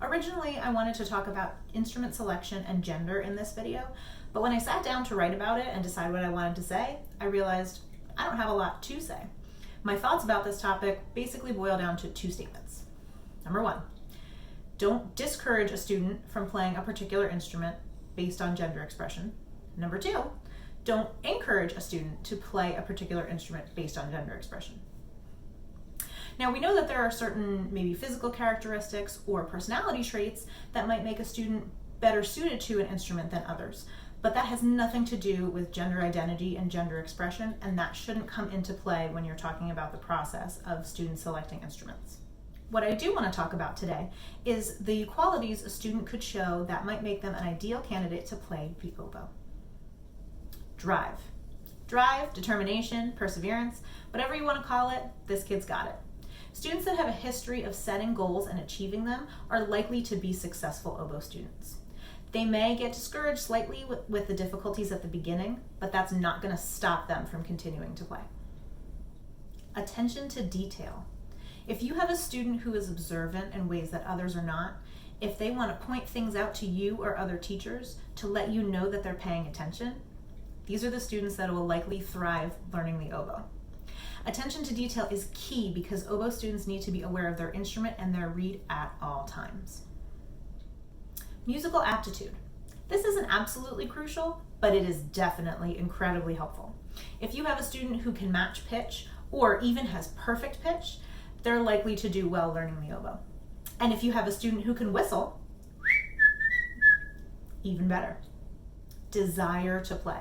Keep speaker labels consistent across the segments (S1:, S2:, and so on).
S1: Originally, I wanted to talk about instrument selection and gender in this video, but when I sat down to write about it and decide what I wanted to say, I realized I don't have a lot to say. My thoughts about this topic basically boil down to two statements. Number one, don't discourage a student from playing a particular instrument based on gender expression. Number two, don't encourage a student to play a particular instrument based on gender expression. Now, we know that there are certain maybe physical characteristics or personality traits that might make a student better suited to an instrument than others, but that has nothing to do with gender identity and gender expression, and that shouldn't come into play when you're talking about the process of students selecting instruments. What I do want to talk about today is the qualities a student could show that might make them an ideal candidate to play the oboe. Drive. Drive, determination, perseverance, whatever you want to call it, this kid's got it. Students that have a history of setting goals and achieving them are likely to be successful oboe students. They may get discouraged slightly with the difficulties at the beginning, but that's not going to stop them from continuing to play. Attention to detail. If you have a student who is observant in ways that others are not, if they want to point things out to you or other teachers to let you know that they're paying attention, these are the students that will likely thrive learning the oboe. Attention to detail is key because oboe students need to be aware of their instrument and their reed at all times. Musical aptitude. This isn't absolutely crucial, but it is definitely incredibly helpful. If you have a student who can match pitch or even has perfect pitch, they're likely to do well learning the oboe. And if you have a student who can whistle, even better. Desire to play.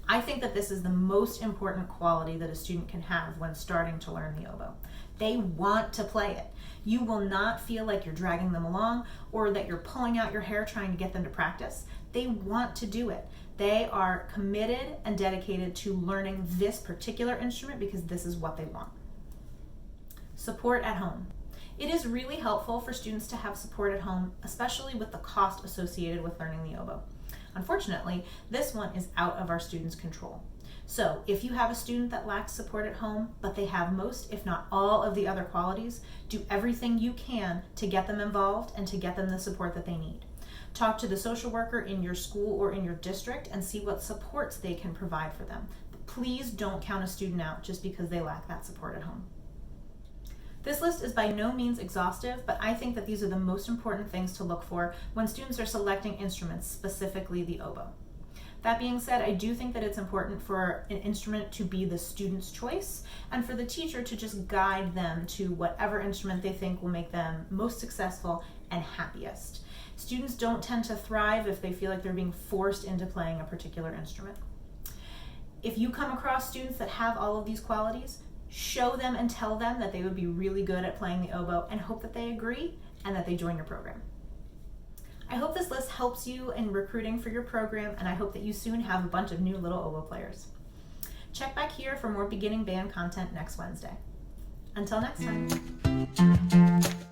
S1: I think that this is the most important quality that a student can have when starting to learn the oboe. They want to play it. You will not feel like you're dragging them along or that you're pulling out your hair trying to get them to practice. They want to do it. They are committed and dedicated to learning this particular instrument because this is what they want. Support at home. It is really helpful for students to have support at home, especially with the cost associated with learning the oboe. Unfortunately, this one is out of our students' control. So if you have a student that lacks support at home, but they have most, if not all, of the other qualities, do everything you can to get them involved and to get them the support that they need. Talk to the social worker in your school or in your district and see what supports they can provide for them. But please don't count a student out just because they lack that support at home. This list is by no means exhaustive, but I think that these are the most important things to look for when students are selecting instruments, specifically the oboe. That being said, I do think that it's important for an instrument to be the student's choice and for the teacher to just guide them to whatever instrument they think will make them most successful and happiest. Students don't tend to thrive if they feel like they're being forced into playing a particular instrument. If you come across students that have all of these qualities, show them and tell them that they would be really good at playing the oboe and hope that they agree and that they join your program. I hope this list helps you in recruiting for your program, and I hope that you soon have a bunch of new little oboe players. Check back here for more beginning band content next Wednesday. Until next time.